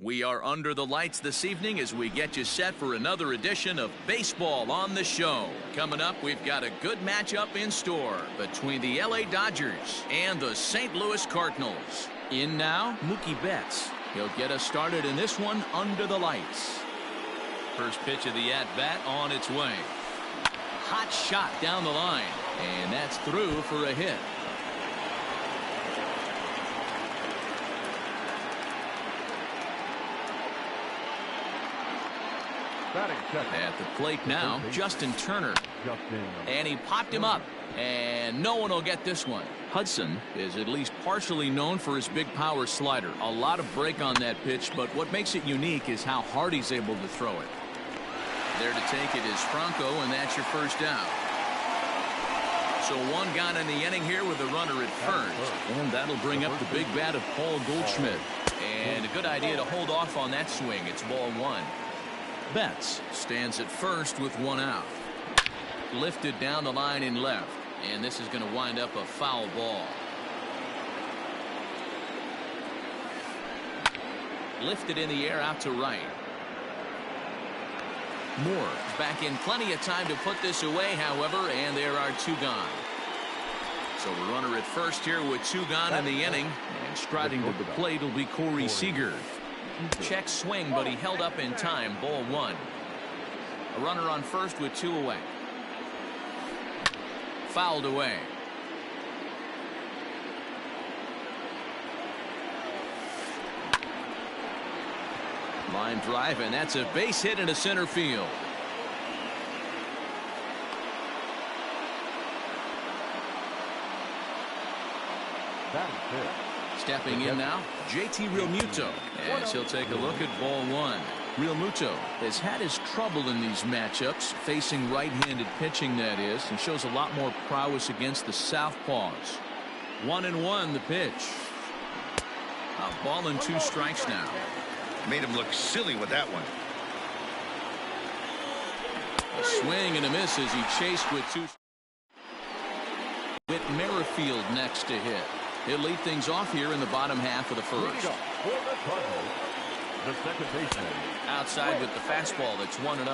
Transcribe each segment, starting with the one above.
We are under the lights this evening as we get you set for another edition of Baseball on the Show. Coming up, we've got a good matchup in store between the LA Dodgers and the St. Louis Cardinals. In now, Mookie Betts. He'll get us started in this one under the lights. First pitch of the at-bat on its way. Hot shot down the line, and that's through for a hit. At the plate now, Justin Turner. And he popped him up. And no one will get this one. Hudson is at least partially known for his big power slider. A lot of break on that pitch, but what makes it unique is how hard he's able to throw it. There to take it is Franco, and that's your first out. So one gone in the inning here with a runner at first. And that'll bring up the big bat of Paul Goldschmidt. And a good idea to hold off on that swing. It's ball one. Betts stands at first with one out. Lifted down the line in left. And this is going to wind up a foul ball. Lifted in the air out to right. Moore back in plenty of time to put this away, however, and there are two gone. So the runner at first here with two gone in the inning. And striding to the plate will be Corey Seager. Check swing, but he held up in time. Ball one. A runner on first with two away. Fouled away. Line drive, and that's a base hit into center field. Stepping in now, JT Realmuto, as he'll take a look at ball one. Realmuto has had his trouble in these matchups, facing right-handed pitching, that is, and shows a lot more prowess against the southpaws. 1-1 the pitch. A ball and two strikes now. Made him look silly with that one. A swing and a miss as he chased with two. Whit Merrifield next to hit. He'll lead things off here in the bottom half of the first. The second baseman. Outside with the fastball, that's 1-0.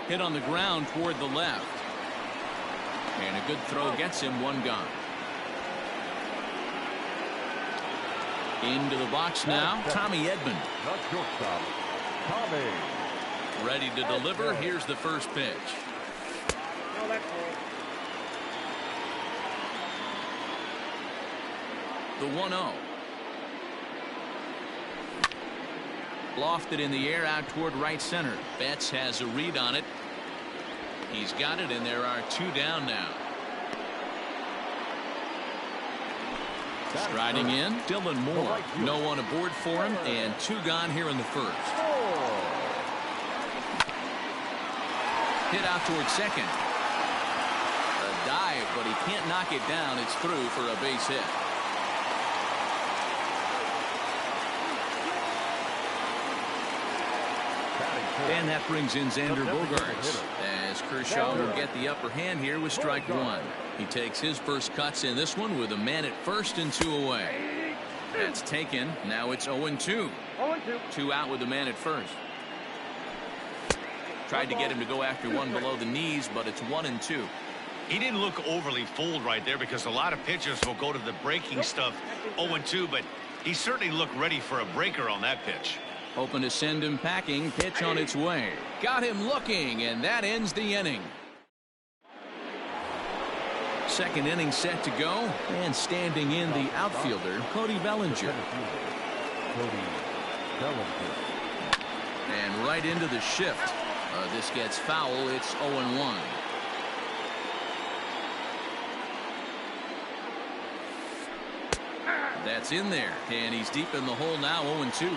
Hit on the ground toward the left. And a good throw gets him one gone. Into the box now, Tommy Edman. Tommy. Ready to deliver. Here's the first pitch. The 1-0. Lofted in the air out toward right center. Betts has a read on it. He's got it, and there are two down now. Striding in, Dylan Moore. No one aboard for him, and two gone here in the first. Hit out toward second. A dive, but he can't knock it down. It's through for a base hit. And that brings in Xander Bogaerts, as Kershaw will get the upper hand here with strike one. He takes his first cuts in this one with a man at first and two away. That's taken. Now it's 0-2. 2 out with a man at first. Tried to get him to go after one below the knees, but it's 1-2. He didn't look overly fooled right there, because a lot of pitchers will go to the breaking stuff 0-2, but he certainly looked ready for a breaker on that pitch. Hoping to send him packing. Pitch on its way. Got him looking, and that ends the inning. Second inning set to go, and standing in the outfielder, Cody Bellinger. And right into the shift. This gets foul. It's 0-1. That's in there, and he's deep in the hole now, 0-2.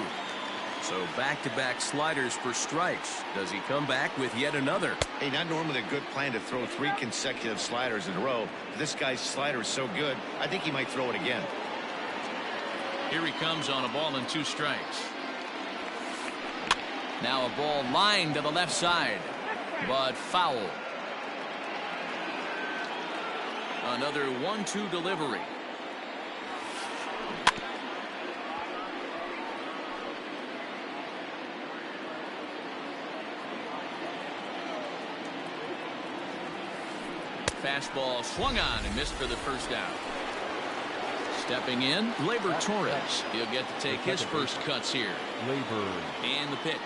So back-to-back sliders for strikes. Does he come back with yet another? Hey, not normally a good plan to throw 3 consecutive sliders in a row. This guy's slider is so good, I think he might throw it again. Here he comes on a ball and 2 strikes. Now a ball lined to the left side, but foul. Another 1-2 delivery. Fastball swung on and missed for the first out. Stepping in, Gleyber Torres. He'll get to take his first cuts here. And the pitch.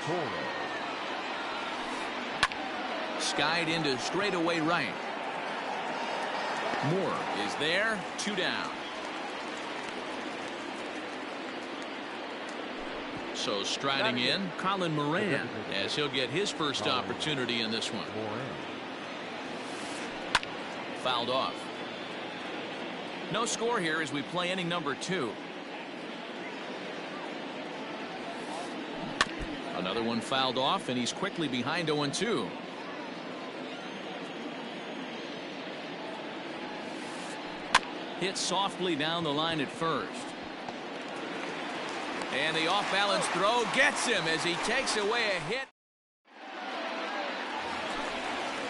Skied into straightaway right. Moore is there. 2 down. So striding in, Colin Moran, as he'll get his first opportunity in this one. Fouled off. No score here as we play inning number 2. Another one fouled off, and he's quickly behind 0-2. Hit softly down the line at first. And the off-balance throw gets him as he takes away a hit.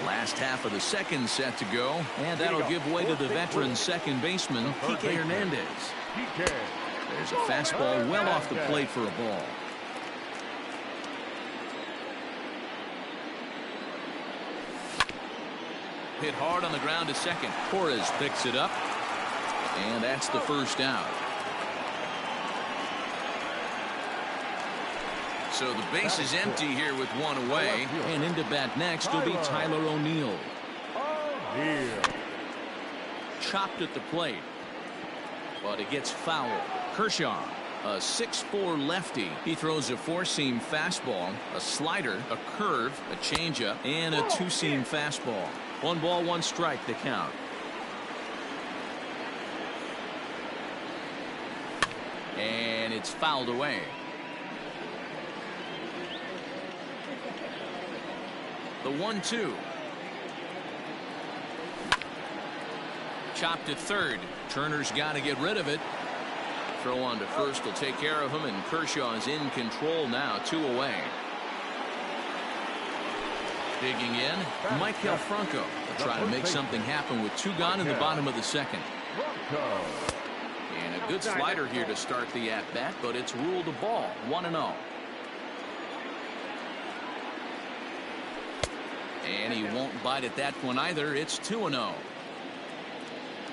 Last half of the second set to go, and that'll give way to the veteran second baseman, Kike Hernandez. There's a fastball well off the plate for a ball. Hit hard on the ground to second. Torres picks it up, and that's the first out. So the base is empty here with one away, and into bat next will be Tyler O'Neill. Chopped at the plate, but it gets fouled. Kershaw, a 6'4" lefty. He throws a 4-seam fastball, a slider, a curve, a changeup, and a 2-seam fastball. 1 ball, 1 strike to count. And it's fouled away. The 1-2. Chopped at third. Turner's got to get rid of it. Throw on to first will take care of him, and Kershaw is in control now, 2 away. Digging in, Maikel Franco will try to make something happen with 2 gone in the bottom of the second. And a good slider here to start the at-bat, but it's ruled a ball. 1-0. And he won't bite at that one either. It's 2-0.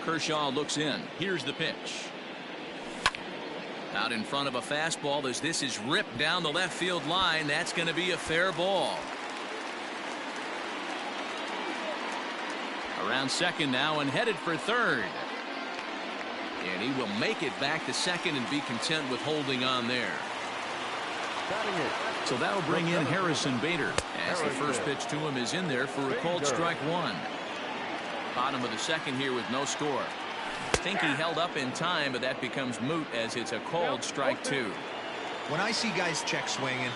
Kershaw looks in. Here's the pitch. Out in front of a fastball as this is ripped down the left field line. That's going to be a fair ball. Around second now and headed for third. And he will make it back to second and be content with holding on there. So that'll bring in Harrison Bader as the first pitch to him is in there for a called strike 1. Bottom of the second here with no score. Think he held up in time, but that becomes moot as it's a called strike 2. When I see guys check swinging,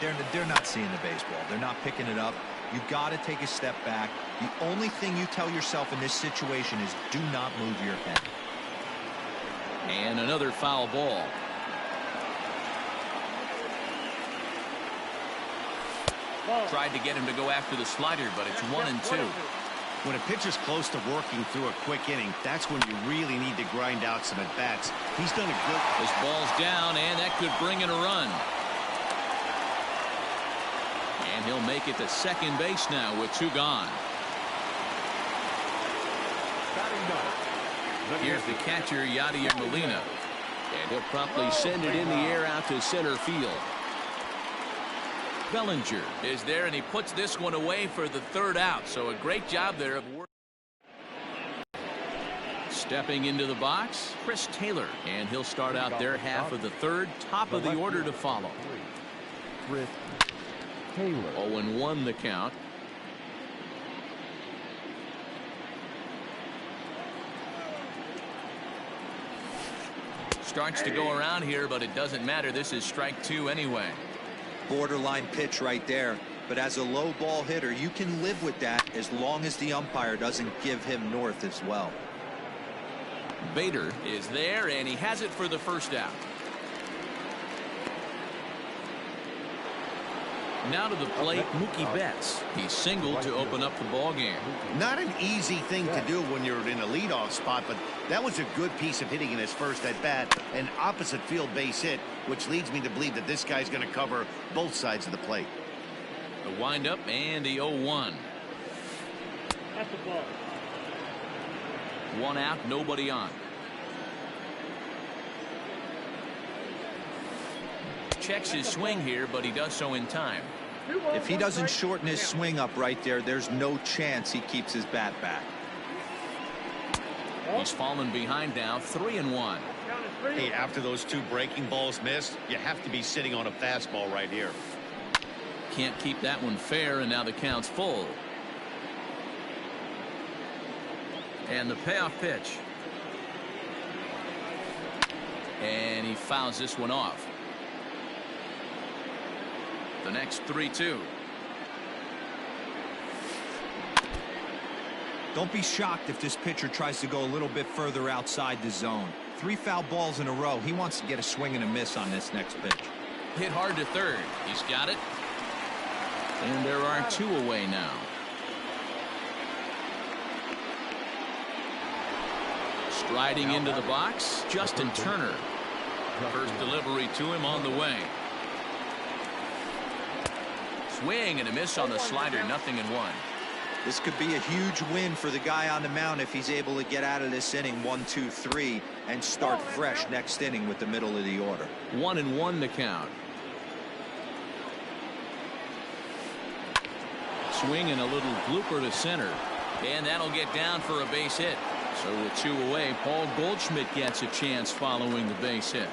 they're not seeing the baseball. They're not picking it up. You've got to take a step back. The only thing you tell yourself in this situation is do not move your head. And another foul ball. Tried to get him to go after the slider, but it's 1-2. When a pitcher's close to working through a quick inning, that's when you really need to grind out some at-bats. He's done a good... This ball's down, and that could bring in a run. And he'll make it to second base now with 2 gone. Here's the catcher, Yadier Molina. And he'll promptly send it in the air out to center field. Bellinger is there, and he puts this one away for the 3rd out. So a great job there of work. Stepping into the box, Chris Taylor, and he'll start out their half of the 3rd. Top of the order to follow. Chris Taylor. 0-1 the count. Starts to go around here, but it doesn't matter. This is strike 2 anyway. Borderline pitch right there. But as a low ball hitter, you can live with that as long as the umpire doesn't give him north as well. Bader is there, and he has it for the 1st out. Now to the plate, Mookie Betts. He singled to open up the ball game. Not an easy thing to do when you're in a leadoff spot, but that was a good piece of hitting in his first at bat, an opposite field base hit, which leads me to believe that this guy's going to cover both sides of the plate. The windup and the 0-1. That's the ball. One out, nobody on. Checks his swing here, but he does so in time. If he doesn't shorten his swing up right there, there's no chance he keeps his bat back. He's fallen behind now, 3-1. Hey, after those two breaking balls missed, you have to be sitting on a fastball right here. Can't keep that one fair, and now the count's full. And the payoff pitch. And he fouls this one off. The next 3-2. Don't be shocked if this pitcher tries to go a little bit further outside the zone. 3 foul balls in a row. He wants to get a swing and a miss on this next pitch. Hit hard to third. He's got it. And there are 2 away now. Striding into the box, Justin Turner. First delivery to him on the way. Swing and a miss on the slider, 0-1. This could be a huge win for the guy on the mound if he's able to get out of this inning 1-2-3 and start fresh next inning with the middle of the order. 1-1 to count. Swing and a little blooper to center, and that'll get down for a base hit. So with 2 away, Paul Goldschmidt gets a chance following the base hit.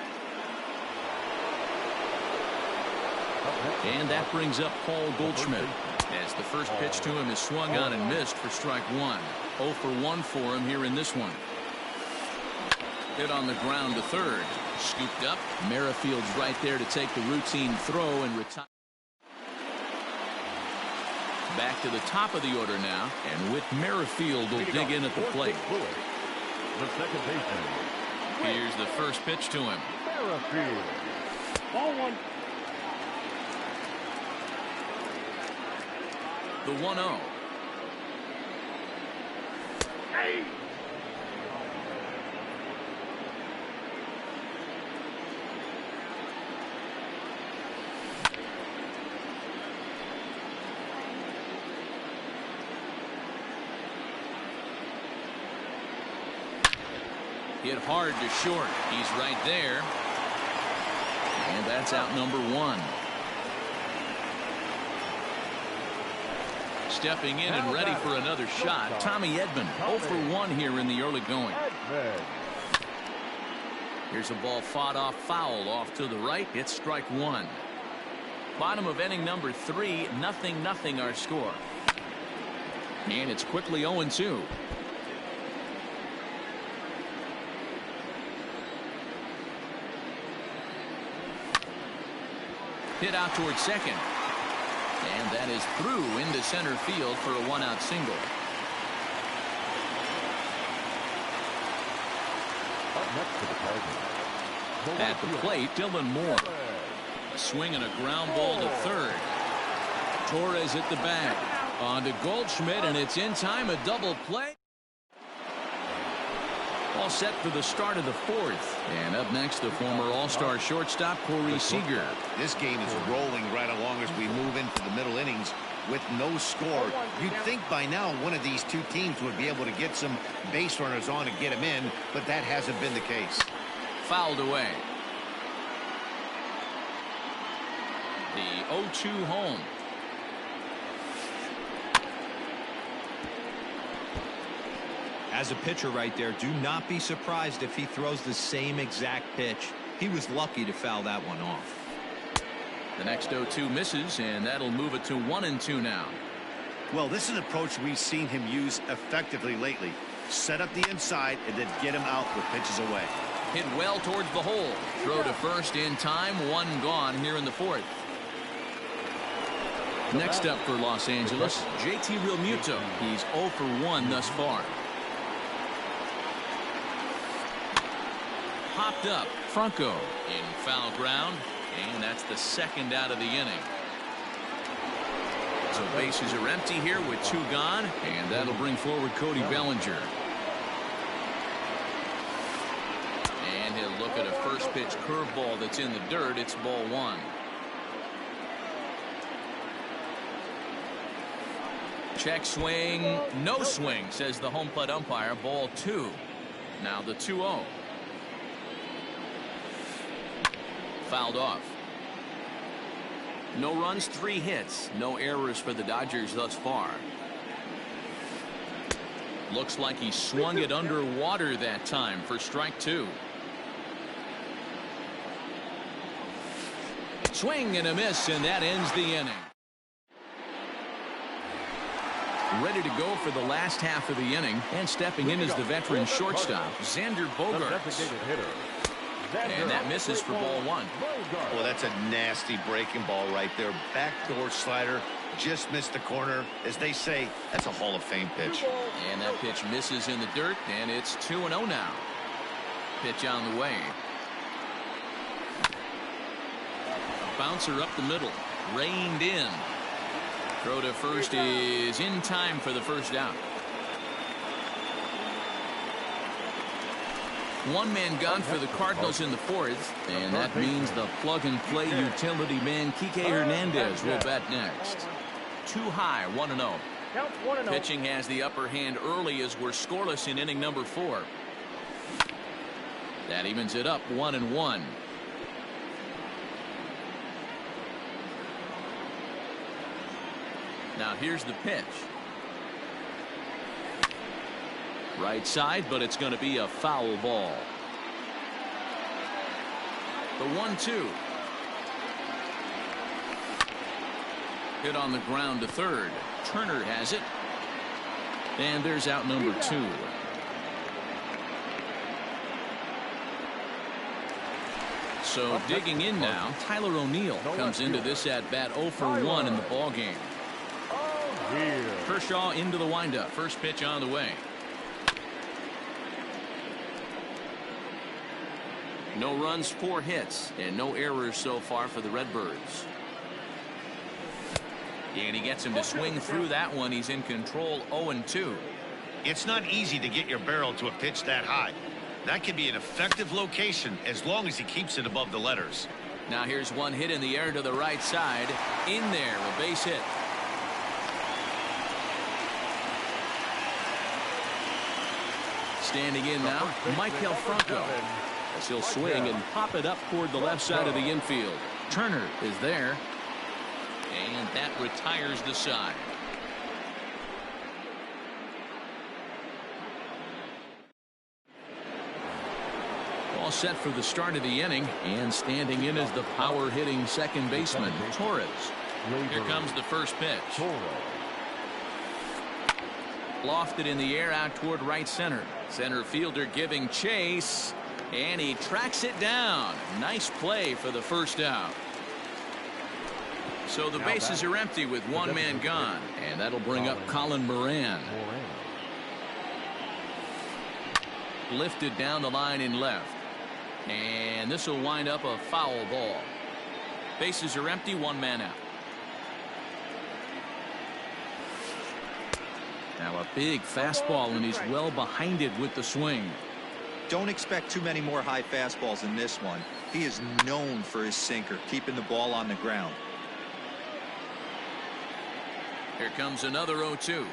And that brings up Paul Goldschmidt, as the first pitch to him is swung on and missed for strike 1. 0 for 1 for him here in this one. Hit on the ground to third. Scooped up. Merrifield's right there to take the routine throw and retire. Back to the top of the order now, and Whit Merrifield will dig in at the plate. The second baseman. Here's the first pitch to him. Merrifield. Ball 1. The 1-0. Hey. Hit hard to short. He's right there. And that's out number 1. Stepping in and ready for another shot, Tommy Edman. 0 for 1 here in the early going. Here's a ball fought off foul off to the right. It's strike 1. Bottom of inning number 3, 0-0 our score. And it's quickly 0-2. Hit out towards second. And that is through into center field for a 1-out single. At the plate, Dylan Moore. A swing and a ground ball to third. Torres at the bag. On to Goldschmidt, and it's in time, a double play. All set for the start of the 4th. And up next, the former All-Star shortstop, Corey Seager. This game is rolling right along as we move into the middle innings with no score. You'd think by now one of these 2 teams would be able to get some base runners on and get them in, but that hasn't been the case. Fouled away. The 0-2 home. As a pitcher right there, do not be surprised if he throws the same exact pitch. He was lucky to foul that one off. The next 0-2 misses, and that'll move it to 1-2 now. Well, this is an approach we've seen him use effectively lately. Set up the inside and then get him out with pitches away. Hit well towards the hole. Throw to first in time. 1 gone here in the 4th. Next up for Los Angeles, JT Realmuto. He's 0 for 1 thus far. Popped up. Franco in foul ground, and that's the 2nd out of the inning. So bases are empty here with 2 gone, and that'll bring forward Cody Bellinger. And he'll look at a first pitch curveball that's in the dirt. It's ball 1. Check swing, no swing, says the home plate umpire. Ball 2. Now the 2-0. Fouled off. No runs, 3 hits. No errors for the Dodgers thus far. Looks like he swung it underwater that time for strike 2. Swing and a miss, and that ends the inning. Ready to go for the last half of the inning, and stepping in is the veteran shortstop, Xander Bogaerts. And that misses for ball 1. Well, that's a nasty breaking ball right there. Backdoor slider, just missed the corner. As they say, that's a Hall of Fame pitch. And that pitch misses in the dirt, and it's 2-0 now. Pitch on the way. A bouncer up the middle, reined in. Throw to first is in time for the first out. 1 man gone for the Cardinals in the 4th, and that means the plug-and-play utility man Kike Hernandez will bat next. Too high, 1-0. Pitching has the upper hand early as we're scoreless in inning number 4. That evens it up, 1-1. Now here's the pitch. Right side, but it's going to be a foul ball. The 1-2. Hit on the ground to third. Turner has it. And there's out number 2. So digging in now, Tyler O'Neill comes into this at bat 0 for 1 in the ball game. Kershaw into the windup. First pitch on the way. No runs, 4 hits, and no errors so far for the Redbirds. And he gets him to swing through that one. He's in control, 0-2. It's not easy to get your barrel to a pitch that high. That can be an effective location as long as he keeps it above the letters. Now here's one hit in the air to the right side. In there, a base hit. Standing in now, Maikel Franco. As he'll swing and pop it up toward the left side of the infield. Turner is there. And that retires the side. All set for the start of the inning. And standing in is the power-hitting second baseman, Torres. Here comes the first pitch. Lofted in the air out toward right center. Center fielder giving chase. And he tracks it down. Nice play for the first out. So the bases are empty with 1 man gone. And that'll bring up Colin Moran. Lifted down the line in left. And this will wind up a foul ball. Bases are empty, 1 man out. Now a big fastball, and he's well behind it with the swing. Don't expect too many more high fastballs in this one. He is known for his sinker, keeping the ball on the ground. Here comes another 0-2.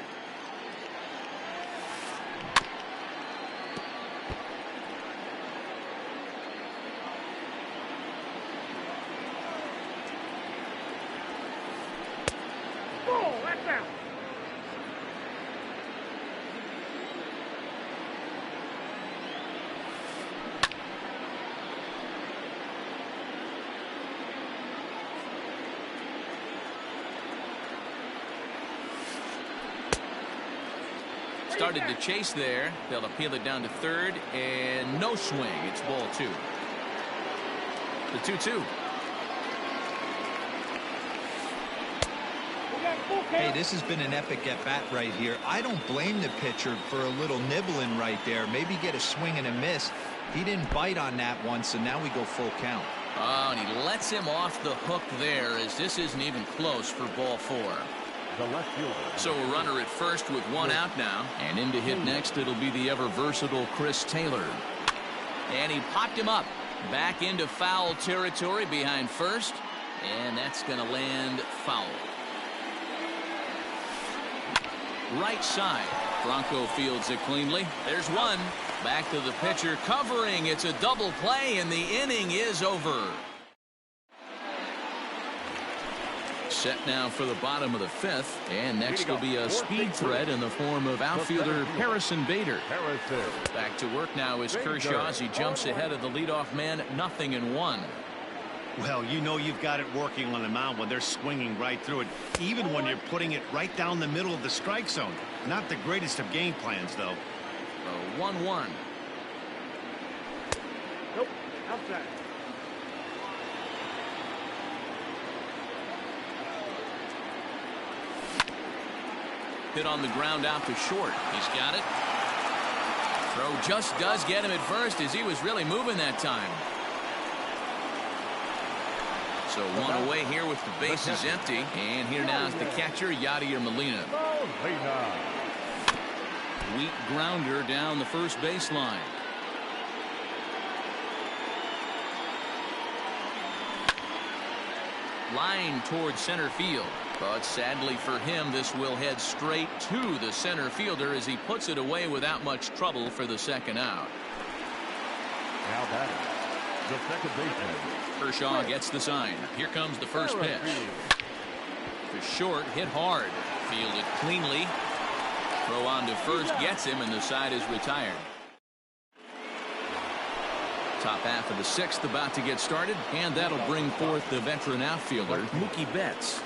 Oh, that's out. Started to chase there. They'll appeal it down to third, and no swing. It's ball 2. The 2-2. Hey, this has been an epic at-bat right here. I don't blame the pitcher for a little nibbling right there. Maybe get a swing and a miss. He didn't bite on that one, so now we go full count. Oh, and he lets him off the hook there, as this isn't even close for ball 4. the left fielder. So a runner at first with one out now. And in to hit next, it'll be the ever-versatile Chris Taylor. And he popped him up. Back into foul territory behind first. And that's going to land foul. Right side. Bronco fields it cleanly. There's one. Back to the pitcher covering. It's a double play, and the inning is over. Set now for the bottom of the fifth, and next will be a speed threat in the form of outfielder Harrison Bader. Back to work now is Kershaw as he jumps ahead of the leadoff man, 0-1. Well, you know you've got it working on the mound when they're swinging right through it, even when you're putting it right down the middle of the strike zone. Not the greatest of game plans, though. 1-1. Nope. Outside. Hit on the ground out to short. He's got it. Throw just does get him at first as he was really moving that time. So one away here with the bases empty. And here now is the catcher, Yadier Molina. Weak grounder down the first baseline. Line towards center field. But sadly for him, this will head straight to the center fielder as he puts it away without much trouble for the second out. Now batting, the second baseman. Kershaw gets the sign. Here comes the first pitch. To short, hit hard. Fielded cleanly. Throw on to first gets him, and the side is retired. Top half of the sixth about to get started, and that'll bring forth the veteran outfielder, Mookie Betts.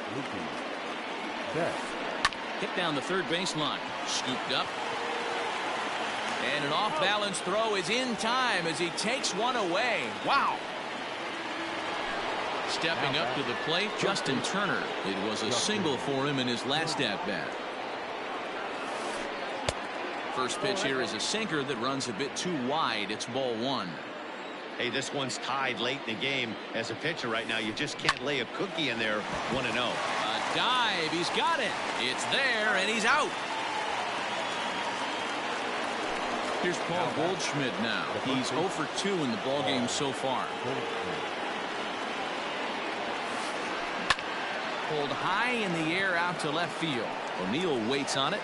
Hit down the third baseline. Scooped up. And an off-balance throw is in time as he takes one away. Wow. Stepping up to the plate, Justin Turner. It was a single for him in his last at-bat. First pitch here is a sinker that runs a bit too wide. It's ball one. Hey, this one's tied late in the game. As a pitcher right now, you just can't lay a cookie in there. 1-0. A dive. He's got it. It's there, and he's out. Here's Paul Goldschmidt now. He's 0 for 2 in the ballgame so far. Pulled high in the air out to left field. O'Neill waits on it.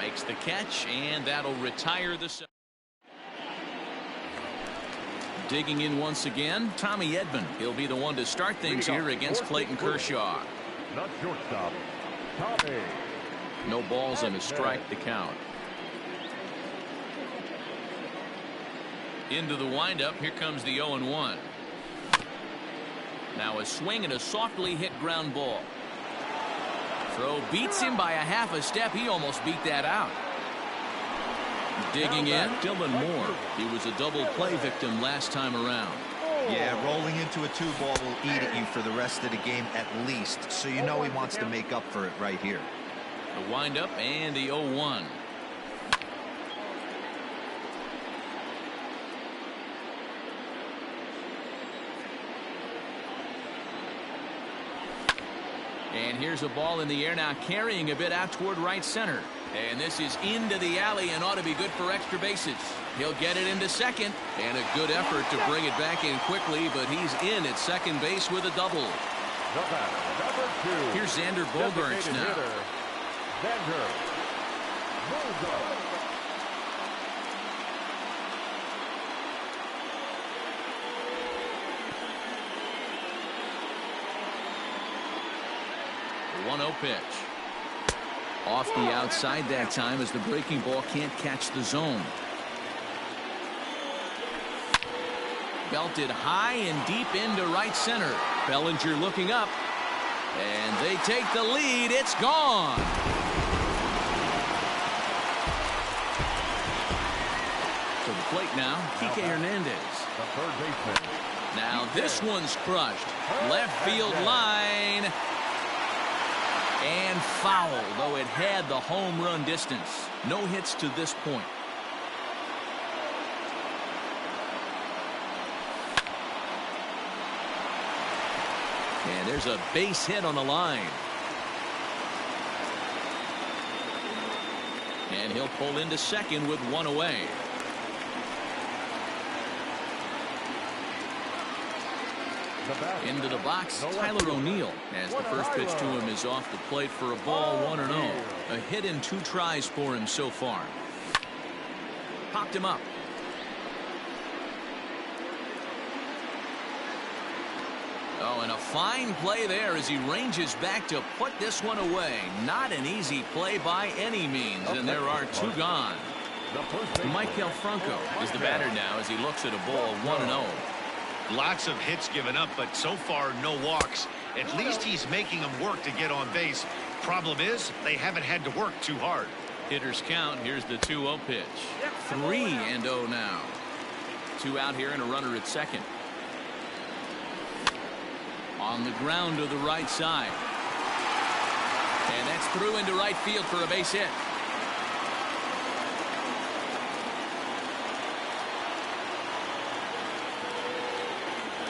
Makes the catch, and that'll retire the set. Digging in once again, Tommy Edman. He'll be the one to start things here against Clayton Kershaw. Not shortstop, Tommy. No balls and a strike to count. Into the windup. Here comes the 0-1. Now a swing and a softly hit ground ball. Throw beats him by a half a step. He almost beat that out. Digging in, Dylan Moore. He was a double play victim last time around. Yeah, rolling into a 2-ball will eat at you for the rest of the game at least. So you know he wants to make up for it right here. The windup and the 0-1. And here's a ball in the air now, carrying a bit out toward right center. And this is into the alley and ought to be good for extra bases. He'll get it into second, and a good effort to bring it back in quickly, but he's in at second base with a double. Here's Xander Bogaerts now. Xander Bogaerts. The 1-0 pitch. Off the outside that time as the breaking ball can't catch the zone. Belted high and deep into right center. Bellinger looking up. And they take the lead. It's gone. To the plate now, Kike Hernandez. The third baseman. Now this one's crushed. Left field line. And foul, though it had the home run distance. No hits to this point. And there's a base hit on the line. And he'll pull into second with one away. Into the box, Tyler O'Neill, as the first pitch to him is off the plate for a ball, 1-0. A hit in 2 tries for him so far. Popped him up. Oh, and a fine play there as he ranges back to put this one away. Not an easy play by any means, and there are 2 gone. Maikel Franco is the batter now as he looks at a ball, 1-0. Lots of hits given up, but so far no walks. At least he's making them work to get on base. Problem is, they haven't had to work too hard. Hitters count. Here's the 2-0 pitch. 3-0 now. 2 out here and a runner at second. On the ground to the right side. And that's through into right field for a base hit.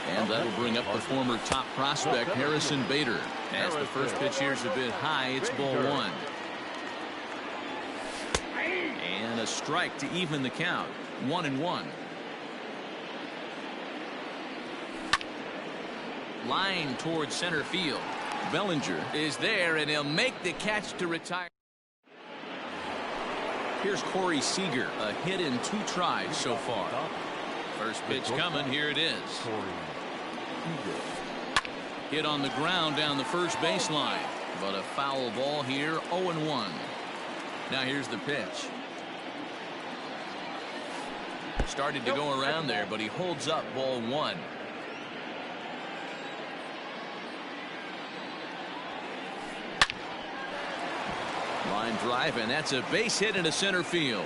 And that'll bring up the former top prospect, Harrison Bader. As the first pitch here's a bit high, it's ball 1. And a strike to even the count. 1-1. Line towards center field. Bellinger is there, and he'll make the catch to retire. Here's Corey Seager, a hit in 2 tries so far. First pitch coming, here it is. Hit on the ground down the first baseline, but a foul ball here, 0-1. Now here's the pitch. Started to go around there, but he holds up, ball 1. Line drive, and that's a base hit into center field.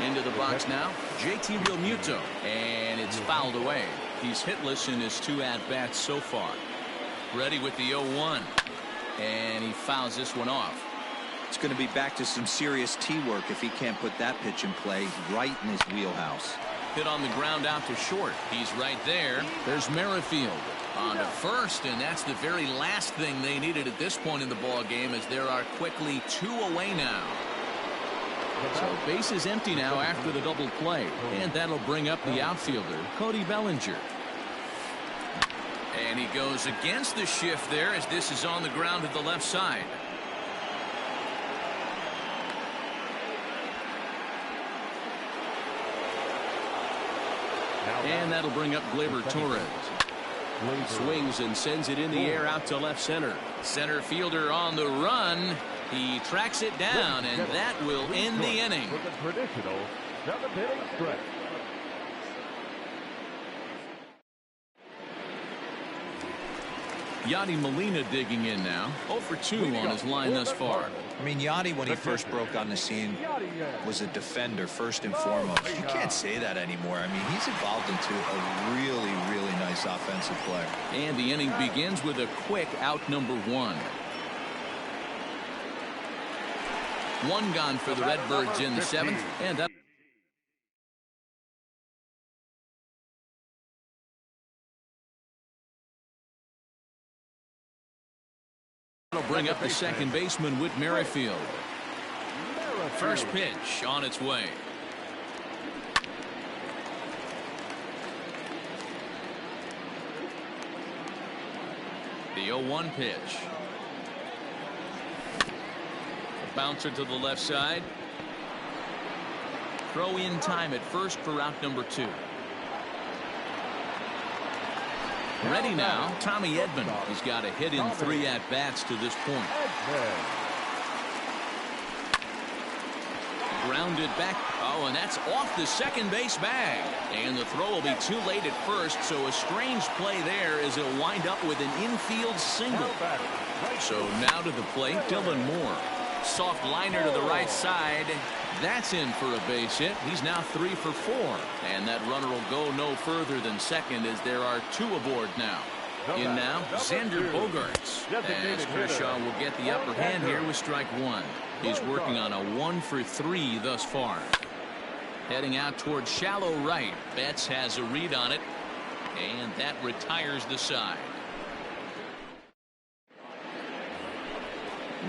Into the box now, JT Realmuto, and it's fouled away. He's hitless in his 2 at-bats so far. Ready with the 0-1, and he fouls this one off. It's going to be back to some serious tee work if he can't put that pitch in play right in his wheelhouse. Hit on the ground out to short. He's right there. There's Merrifield on to first, and that's the very last thing they needed at this point in the ball game, as there are quickly 2 away now. So base is empty now after the double play, and that'll bring up the outfielder, Cody Bellinger. And he goes against the shift there as this is on the ground to the left side. And that'll bring up Gleyber Torres. Swings and sends it in the air out to left center. Center fielder on the run. He tracks it down, and that will end the inning. With a traditional 7th-inning stretch. Yadi Molina digging in now. 0 for 2 on his line thus far. I mean, Yadi, when he first broke on the scene, was a defender first and foremost. You can't say that anymore. I mean, he's evolved into a really, really nice offensive player. And the inning begins with a quick out number 1. 1 gone for the Redbirds in the 7th, and that will bring up the second baseman, Whit Merrifield. First pitch on its way. The 0-1 pitch. Bouncer to the left side. Throw in time at first for out number 2. Ready now, Tommy Edman. He's got a hit in 3 at-bats to this point. Grounded back. Oh, and that's off the second base bag. And the throw will be too late at first, so a strange play there as he'll wind up with an infield single. So now to the plate, Dylan Moore. Soft liner to the right side. That's in for a base hit. He's now 3 for 4. And that runner will go no further than second as there are 2 aboard now. In now, Xander Bogaerts. As Kershaw will get the upper hand here with strike 1. He's working on a 1 for 3 thus far. Heading out towards shallow right. Betts has a read on it. And that retires the side.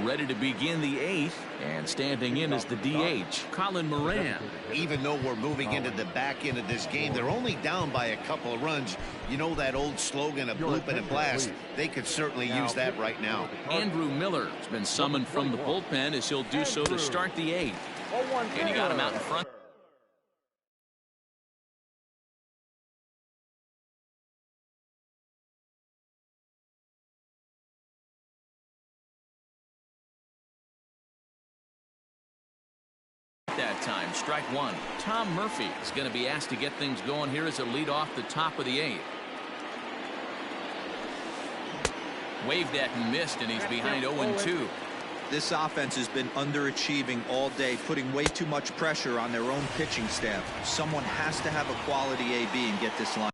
Ready to begin the 8th, and standing in is the DH, Colin Moran. Even though we're moving into the back end of this game, they're only down by a couple of runs. You know that old slogan, a bloop and a blast? They could certainly use that right now. Andrew Miller has been summoned from the bullpen as he'll do so to start the 8th. And he got him out in front. That time, strike one. Tom Murphy is going to be asked to get things going here as a lead off the top of the 8th. Waved at and missed, and he's behind 0-2. This offense has been underachieving all day, putting way too much pressure on their own pitching staff. Someone has to have a quality AB and get this line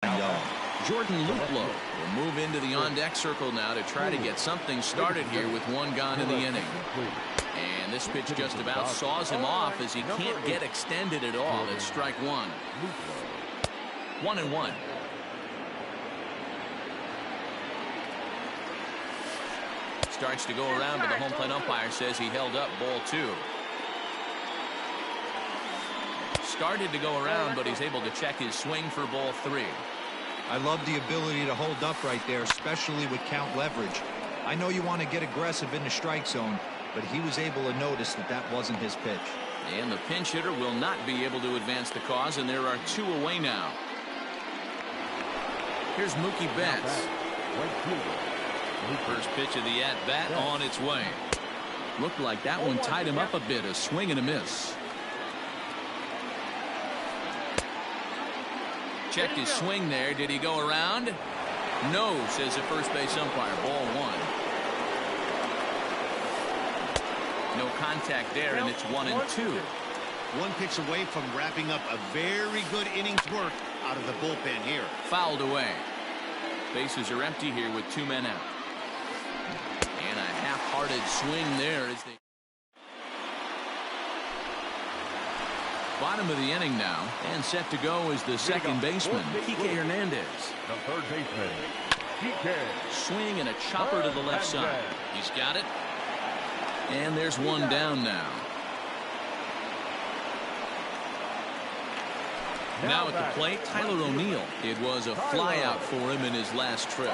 going. Jordan Luplow will move into the on-deck circle now to try to get something started here with one gone in the inning. And this pitch just about saws him off as he can't get extended at all. It's strike one. 1-1. Starts to go around, but the home plate umpire says he held up ball 2. Started to go around, but he's able to check his swing for ball 3. I love the ability to hold up right there, especially with count leverage. I know you want to get aggressive in the strike zone, but he was able to notice that that wasn't his pitch. And the pinch hitter will not be able to advance the cause, and there are 2 away now. Here's Mookie Betts. First pitch of the at-bat on its way. Looked like that one tied him up a bit. A swing and a miss. Checked his swing there. Did he go around? No, says the first base umpire. Ball 1. No contact there, and it's 1-2. One pitch away from wrapping up a very good innings work out of the bullpen here. Fouled away. Bases are empty here with 2 men out. And a half-hearted swing there as they... Bottom of the inning now, and set to go is the second baseman, Kike Hernandez. The third baseman, Kike. Swing and a chopper to the left side. He's got it. And there's one down now. Now at the plate, Tyler O'Neill. It was a flyout for him in his last trip.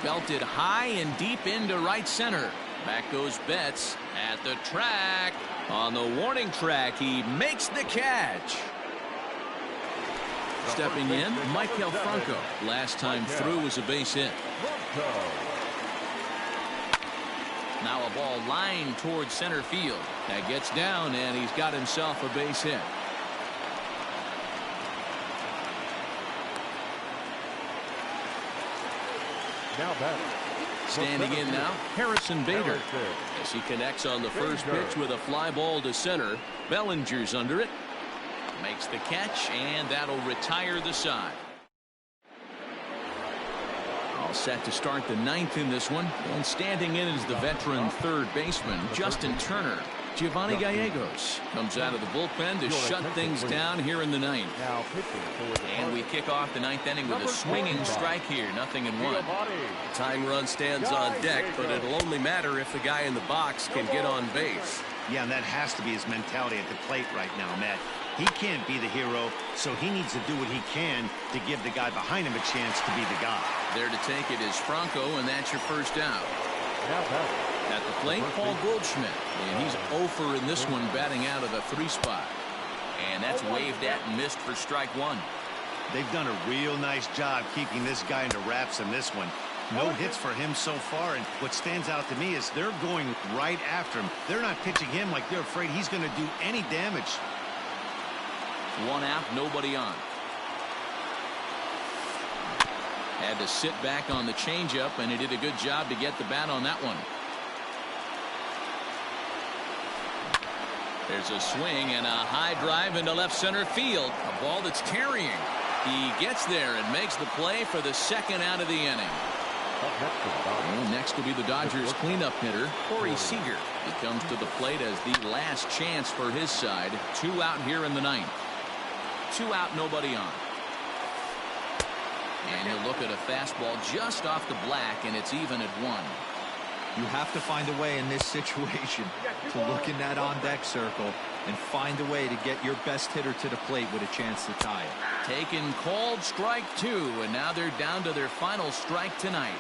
Belted high and deep into right center. Back goes Betts at the track. On the warning track, he makes the catch. Stepping in, Maikel Franco. Last time through was a base hit. Now a ball lined towards center field. That gets down, and he's got himself a base hit. Now batting. Standing in now, Harrison Bader. As he connects on the first pitch with a fly ball to center. Bellinger's under it. Makes the catch, and that'll retire the side. All set to start the 9th in this one. And standing in is the veteran third baseman, Justin Turner. Giovanni Gallegos comes out of the bullpen to shut things down here in the 9th. And we kick off the 9th inning with a swinging strike here. 0-1. Tying run stands on deck, but it'll only matter if the guy in the box can get on base. Yeah, and that has to be his mentality at the plate right now, Matt. He can't be the hero, so he needs to do what he can to give the guy behind him a chance to be the guy. There to take it is Franco, and that's your first out. At the plate, Paul Goldschmidt, and he's 0 in this one, batting out of the 3 spot. And that's waved at and missed for strike 1. They've done a real nice job keeping this guy into wraps in this one. No hits for him so far, and what stands out to me is they're going right after him. They're not pitching him like they're afraid he's going to do any damage. 1 out, nobody on. Had to sit back on the changeup, and he did a good job to get the bat on that one. There's a swing and a high drive into left center field. A ball that's carrying. He gets there and makes the play for the 2nd out of the inning. Up next for the Dodgers. And next will be the Dodgers cleanup hitter, Corey Seager. He comes to the plate as the last chance for his side. 2 out here in the ninth. 2 out, nobody on. And he'll look at a fastball just off the black, and it's even at 1. You have to find a way in this situation to look in that on-deck circle and find a way to get your best hitter to the plate with a chance to tie it. Taken called strike 2, and now they're down to their final strike tonight.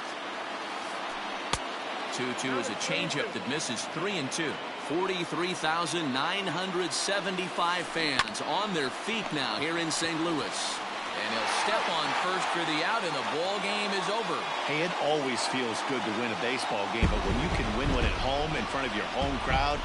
2-2 is a changeup that misses 3-2. 43,975 fans on their feet now here in St. Louis. And he'll step on first for the out, and the ball game is over. Hey, it always feels good to win a baseball game, but when you can win one at home in front of your home crowd,